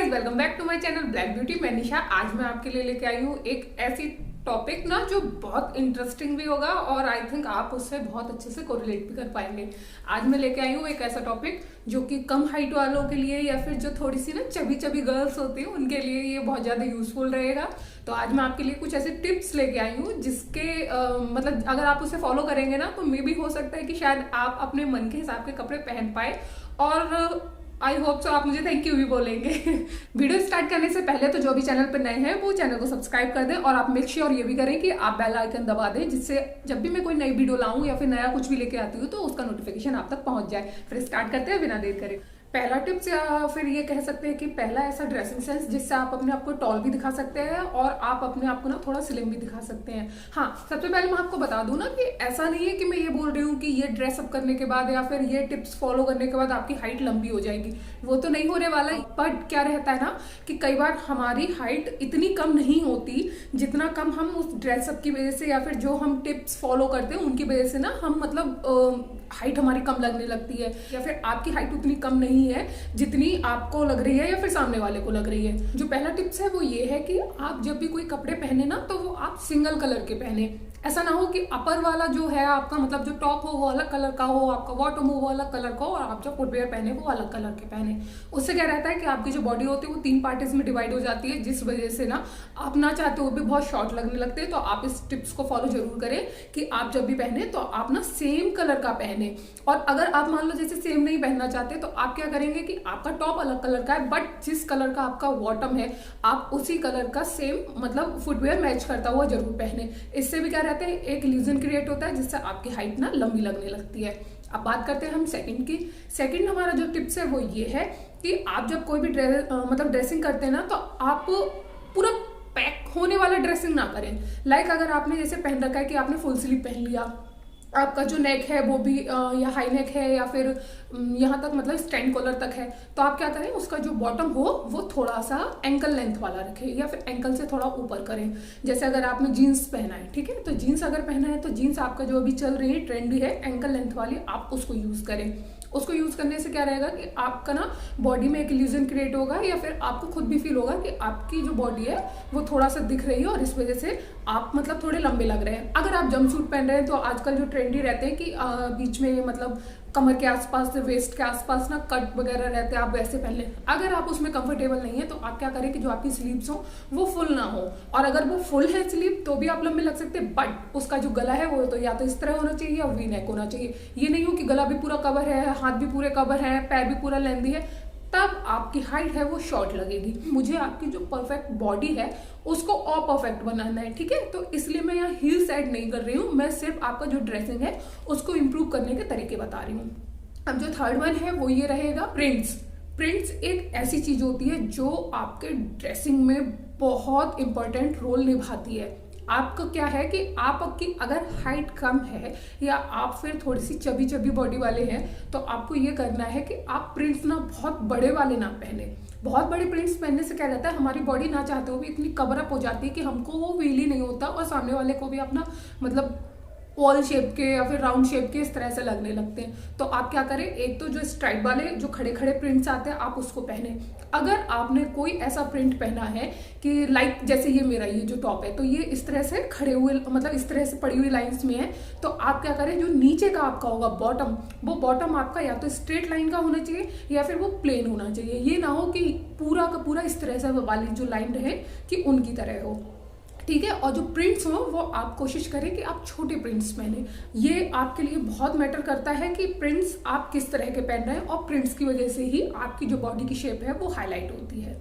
Guys, welcome back to my channel Black Beauty. मैं निशा। आज मैं आपके लिए लेके आई हूँ एक ऐसी टॉपिक ना जो बहुत इंटरेस्टिंग भी होगा और आई थिंक आप उससे बहुत अच्छे से कोरिलेट भी कर पाएंगे। आज मैं लेके आई हूँ एक ऐसा टॉपिक जो कि कम हाइट वालों के लिए या फिर जो थोड़ी सी ना चबी चबी गर्ल्स होती हैं उनके लिए ये बहुत ज्यादा यूजफुल रहेगा। तो आज मैं आपके लिए कुछ ऐसे टिप्स लेके आई हूँ जिसके मतलब अगर आप उसे फॉलो करेंगे ना तो मे भी हो सकता है कि शायद आप अपने मन के हिसाब के कपड़े पहन पाए और आई होप सो आप मुझे थैंक यू भी बोलेंगे। वीडियो स्टार्ट करने से पहले तो जो भी चैनल पर नए हैं वो चैनल को सब्सक्राइब कर दें और आप मेक श्योर ये भी करें कि आप बेल आइकन दबा दें जिससे जब भी मैं कोई नई वीडियो लाऊं या फिर नया कुछ भी लेके आती हूँ तो उसका नोटिफिकेशन आप तक पहुंच जाए। फिर स्टार्ट करते हैं बिना देर करे। पहला टिप्स या फिर ये कह सकते हैं कि पहला ऐसा ड्रेसिंग सेंस जिससे आप अपने आप को टॉल भी दिखा सकते हैं और आप अपने आप को ना थोड़ा स्लिम भी दिखा सकते हैं। हाँ, सबसे पहले मैं आपको बता दूं ना कि ऐसा नहीं है कि मैं ये बोल रही हूँ कि ये ड्रेसअप करने के बाद या फिर ये टिप्स फॉलो करने के बाद आपकी हाइट लंबी हो जाएगी, वो तो नहीं होने वाला। बट क्या रहता है ना कि कई बार हमारी हाइट इतनी कम नहीं होती जितना कम हम उस ड्रेसअप की वजह से या फिर जो हम टिप्स फॉलो करते हैं उनकी वजह से ना हम मतलब हाइट हमारी कम लगने लगती है या फिर आपकी हाइट उतनी कम नहीं है जितनी आपको लग रही है या फिर सामने वाले को लग रही है। जो पहला टिप्स है वो ये है कि आप जब भी कोई कपड़े पहने ना तो वो आप सिंगल कलर के पहने। ऐसा ना हो कि अपर वाला जो है आपका मतलब जो टॉप हो वो अलग कलर का हो, आपका बॉटम हो वो अलग कलर का हो और आप जो फुटवेयर पहने वो अलग कलर के पहने। उससे क्या रहता है कि आपकी जो बॉडी होती है वो 3 पार्ट्स में डिवाइड हो जाती है जिस वजह से ना आप ना चाहते हुए भी बहुत शॉर्ट लगने लगते हैं। तो आप इस टिप्स को फॉलो जरूर करें कि आप जब भी पहने तो आप ना सेम कलर का पहने। और अगर आप मान लो जैसे सेम नहीं पहनना चाहते तो आप क्या करेंगे कि आपका टॉप अलग कलर का है बट जिस कलर का आपका बॉटम है आप उसी कलर का सेम मतलब फुटवेयर मैच करता हुआ जरूर पहने। इससे भी क्या रहता है एक इल्यूजन क्रिएट होता है जिससे आपकी हाइट ना लंबी लगने लगती है। अब बात करते हैं हम सेकंड की। सेकंड हमारा जो टिप्स है वो ये है कि आप जब कोई भी मतलब ड्रेसिंग करते हैं ना तो आप पूरा पैक होने वाला ड्रेसिंग ना करें। लाइक अगर आपने जैसे पहन रखा है कि आपने फुल स्लीव पहन लिया, आपका जो नेक है वो भी या हाई नेक है या फिर यहाँ तक मतलब स्टैंड कॉलर तक है, तो आप क्या करें उसका जो बॉटम हो वो थोड़ा सा एंकल लेंथ वाला रखें या फिर एंकल से थोड़ा ऊपर करें। जैसे अगर आपने जीन्स पहना है, ठीक है, तो जीन्स अगर पहना है तो जीन्स आपका जो अभी चल रही है ट्रेंडी है एंकल लेंथ वाली, आप उसको यूज करें। उसको यूज करने से क्या रहेगा कि आपका ना बॉडी में एक इल्यूजन क्रिएट होगा या फिर आपको खुद भी फील होगा कि आपकी जो बॉडी है वो थोड़ा सा दिख रही है और इस वजह से आप मतलब थोड़े लंबे लग रहे हैं। अगर आप जंपसूट पहन रहे हैं तो आजकल जो ट्रेंडी रहते हैं कि बीच में मतलब कमर के आसपास वेस्ट के आसपास ना कट वगैरह रहते हैं, आप वैसे पहन लें। अगर आप उसमें कंफर्टेबल नहीं है तो आप क्या करें कि जो आपकी स्लीव्स हो वो फुल ना हो, और अगर वो फुल है स्लीव तो भी आप लंबे लग सकते हैं बट उसका जो गला है वो तो या तो इस तरह होना चाहिए या वी नेक होना चाहिए। ये नहीं हो कि गला भी पूरा कवर है, हाथ भी पूरे कवर है, पैर भी पूरा लेंदी है, तब आपकी हाइट है वो शॉर्ट लगेगी। मुझे आपकी जो परफेक्ट बॉडी है उसको और परफेक्ट बनाना है, ठीक है, तो इसलिए मैं यहाँ हील्स ऐड नहीं कर रही हूँ, मैं सिर्फ आपका जो ड्रेसिंग है उसको इम्प्रूव करने के तरीके बता रही हूँ। अब जो थर्ड वन है वो ये रहेगा प्रिंट्स। प्रिंट्स एक ऐसी चीज होती है जो आपके ड्रेसिंग में बहुत इंपॉर्टेंट रोल निभाती है। आपको क्या है कि आपकी अगर हाइट कम है या आप फिर थोड़ी सी चबी चबी बॉडी वाले हैं तो आपको ये करना है कि आप प्रिंट्स ना बहुत बड़े वाले ना पहने। बहुत बड़े प्रिंट्स पहनने से क्या रहता है हमारी बॉडी ना चाहते हुए भी इतनी कवर अप हो जाती है कि हमको वो फील ही नहीं होता और सामने वाले को भी अपना मतलब ओवल शेप के या फिर राउंड शेप के इस तरह से लगने लगते हैं। तो आप क्या करें, एक तो जो स्ट्राइप वाले जो खड़े खड़े प्रिंट्स आते हैं आप उसको पहने। अगर आपने कोई ऐसा प्रिंट पहना है कि लाइक जैसे ये मेरा ये जो टॉप है तो ये इस तरह से खड़े हुए मतलब इस तरह से पड़ी हुई लाइंस में है, तो आप क्या करें जो नीचे का आपका होगा बॉटम, वो बॉटम आपका या तो स्ट्रेट लाइन का होना चाहिए या फिर वो प्लेन होना चाहिए। ये ना हो कि पूरा का पूरा इस तरह से वाली जो लाइन रहे कि उनकी तरह हो, ठीक है। और जो प्रिंट्स हो वो आप कोशिश करें कि आप छोटे प्रिंट्स पहने। ये आपके लिए बहुत मैटर करता है कि प्रिंट्स आप किस तरह के पहन रहे हैं और प्रिंट्स की वजह से ही आपकी जो बॉडी की शेप है वो हाईलाइट होती है।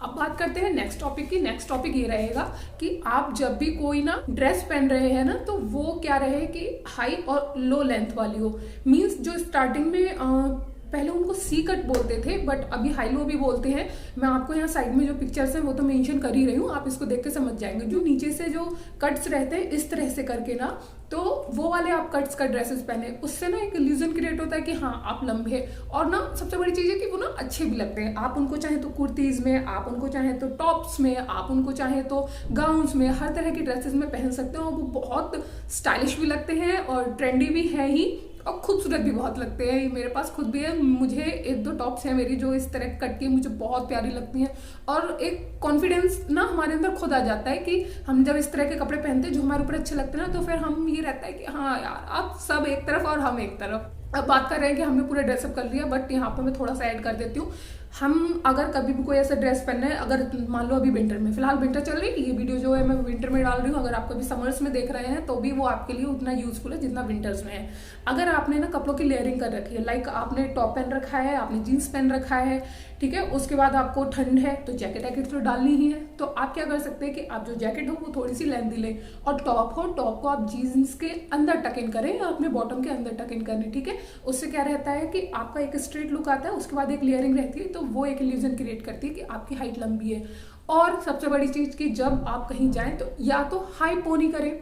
अब बात करते हैं नेक्स्ट टॉपिक की। नेक्स्ट टॉपिक ये रहेगा कि आप जब भी कोई ना ड्रेस पहन रहे हैं ना तो वो क्या रहे कि हाई और लो लेंथ वाली हो। मीन्स जो स्टार्टिंग में पहले उनको सी कट बोलते थे बट अभी हाई लो भी बोलते हैं। मैं आपको यहाँ साइड में जो पिक्चर्स हैं वो तो मेंशन कर ही रही हूँ, आप इसको देख के समझ जाएंगे। जो नीचे से जो कट्स रहते हैं इस तरह से करके ना, तो वो वाले आप कट्स का ड्रेसेस पहने, उससे ना एक इल्यूजन क्रिएट होता है कि हाँ आप लंबे, और ना सबसे बड़ी चीज है कि वो ना अच्छे भी लगते हैं। आप उनको चाहे तो कुर्तीज में, आप उनको चाहे तो टॉप्स में, आप उनको चाहे तो गाउन्स में, हर तरह की ड्रेसेस में पहन सकते हो और वो बहुत स्टाइलिश भी लगते हैं और ट्रेंडी भी है ही और खूबसूरत भी बहुत लगते हैं। ये मेरे पास खुद भी है, मुझे एक दो टॉप्स हैं मेरी जो इस तरह कट की मुझे बहुत प्यारी लगती हैं। और एक कॉन्फिडेंस ना हमारे अंदर खुद आ जाता है कि हम जब इस तरह के कपड़े पहनते हैं जो हमारे ऊपर अच्छे लगते हैं ना, तो फिर हम ये रहता है कि हाँ यार आप सब एक तरफ और हम एक तरफ। अब बात कर रहे हैं कि हमने पूरा ड्रेसअप कर लिया, बट यहाँ पे मैं थोड़ा सा ऐड कर देती हूँ। हम अगर कभी भी कोई ऐसा ड्रेस पहनना है, अगर मान लो अभी विंटर में, फिलहाल विंटर चल रही है, ये वीडियो जो है मैं विंटर में डाल रही हूँ, अगर आप कभी समर्स में देख रहे हैं तो भी वो आपके लिए उतना यूजफुल है जितना विंटर्स में है। अगर आपने ना कपड़ों की लेयरिंग कर रखी है, लाइक आपने टॉप पहन रखा है, आपने जीन्स पहन रखा है, ठीक है, उसके बाद आपको ठंड है तो जैकेट तो डालनी ही है, तो आप क्या कर सकते हैं कि आप जो जैकेट हो वो थोड़ी सी लेंथी लें, और टॉप हो, टॉप को आप जीन्स के अंदर टक इन करें, अपने बॉटम के अंदर टक इन करें, ठीक है। उससे क्या रहता है कि आपका एक स्ट्रेट लुक आता है, उसके बाद एक लेयरिंग रहती है, तो वो एक इल्यूजन क्रिएट करती है कि आपकी हाइट लंबी है। और सबसे बड़ी चीज कि जब आप कहीं जाएं तो या तो हाई पोनी करें,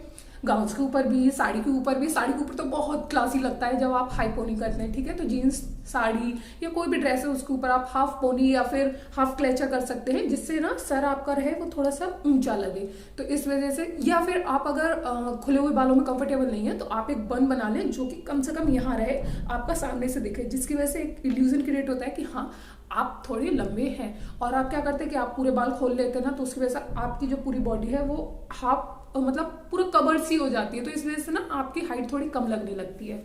गाउन्स के ऊपर भी, साड़ी के ऊपर भी। साड़ी के ऊपर तो बहुत क्लासी लगता है जब आप हाई पोनी करते हैं, ठीक है। तो जीन्स, साड़ी या कोई भी ड्रेस है उसके ऊपर आप हाफ पोनी या फिर हाफ क्लेचर कर सकते हैं, जिससे ना सर आपका रहे वो थोड़ा सा ऊंचा लगे। तो इस वजह से, या फिर आप अगर खुले हुए बालों में कंफर्टेबल नहीं है तो आप एक बन बना लें जो कि कम से कम यहाँ रहे, आपका सामने से दिखे, जिसकी वजह से एक इल्यूजन क्रिएट होता है कि हाँ आप थोड़े लंबे हैं। और आप क्या करते हैं कि आप पूरे बाल खोल लेते हैं ना, तो उसकी वजह से आपकी जो पूरी बॉडी है वो हाफ मतलब पूरा कवर्ड सी हो जाती है, तो इस वजह से ना आपकी हाइट थोड़ी कम लगने लगती है।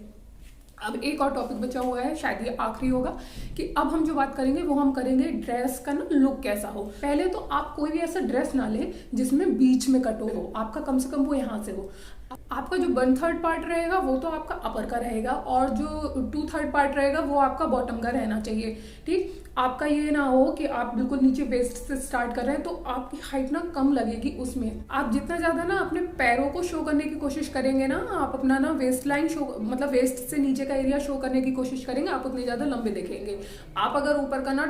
अब एक और टॉपिक बचा हुआ है, शायद ये आखिरी होगा, कि अब हम जो बात करेंगे वो हम करेंगे ड्रेस का ना लुक कैसा हो। पहले तो आप कोई भी ऐसा ड्रेस ना ले जिसमें बीच में कटो हो, आपका कम से कम वो यहाँ से हो। आपका जो 1/3 पार्ट रहेगा वो तो आपका अपर का रहेगा, और जो 2/3 पार्ट रहेगा वो आपका बॉटम का रहना चाहिए, ठीक। आपका ये ना हो कि आप बिल्कुल नीचे वेस्ट से स्टार्ट कर रहे हैं तो आपकी हाइट ना कम लगेगी उसमें। आप जितना ज्यादा ना अपने पैरों को शो करने की कोशिश करेंगे ना, आप अपना ना वेस्ट लाइन शो, मतलब वेस्ट से नीचे का एरिया शो करने की कोशिश करेंगे, आप उतने ज्यादा लंबे दिखेंगे। आप अगर ऊपर का ना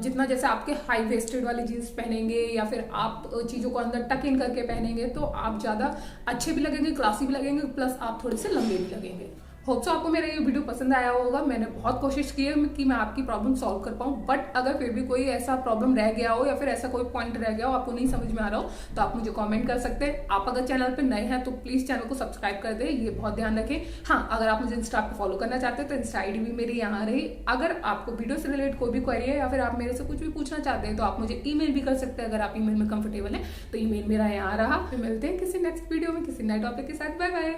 जितना, जैसे आपके हाई वेस्टेड वाली जीन्स पहनेंगे या फिर आप चीजों को अंदर टक इन करके पहनेंगे तो आप ज्यादा अच्छे भी लगेंगे, क्लासी भी लगेंगे, प्लस आप थोड़े से लंबे भी लगेंगे। होप सो आपको मेरा ये वीडियो पसंद आया होगा। मैंने बहुत कोशिश की है कि मैं आपकी प्रॉब्लम सॉल्व कर पाऊँ, बट अगर फिर भी कोई ऐसा प्रॉब्लम रह गया हो या फिर ऐसा कोई पॉइंट रह गया हो आपको नहीं समझ में आ रहा हो तो आप मुझे कमेंट कर सकते हैं। आप अगर चैनल पे नए हैं तो प्लीज चैनल को सब्सक्राइब कर दें, ये बहुत ध्यान रखें। हाँ, अगर आप मुझे इंस्टा पे फॉलो करना चाहते हैं तो इंस्टा आईडी भी मेरी यहाँ रही। अगर आपको वीडियो से रिलेटेड कोई भी क्वेरी है या फिर आप मेरे से कुछ भी पूछना चाहते हैं तो आप मुझे ईमेल भी कर सकते हैं। अगर आप ईमेल में कंफर्टेबल है तो ईमेल मेरा यहाँ रहा। फिर मिलते हैं किसी नेक्स्ट वीडियो में किसी नए टॉपिक के साथ। Bye bye.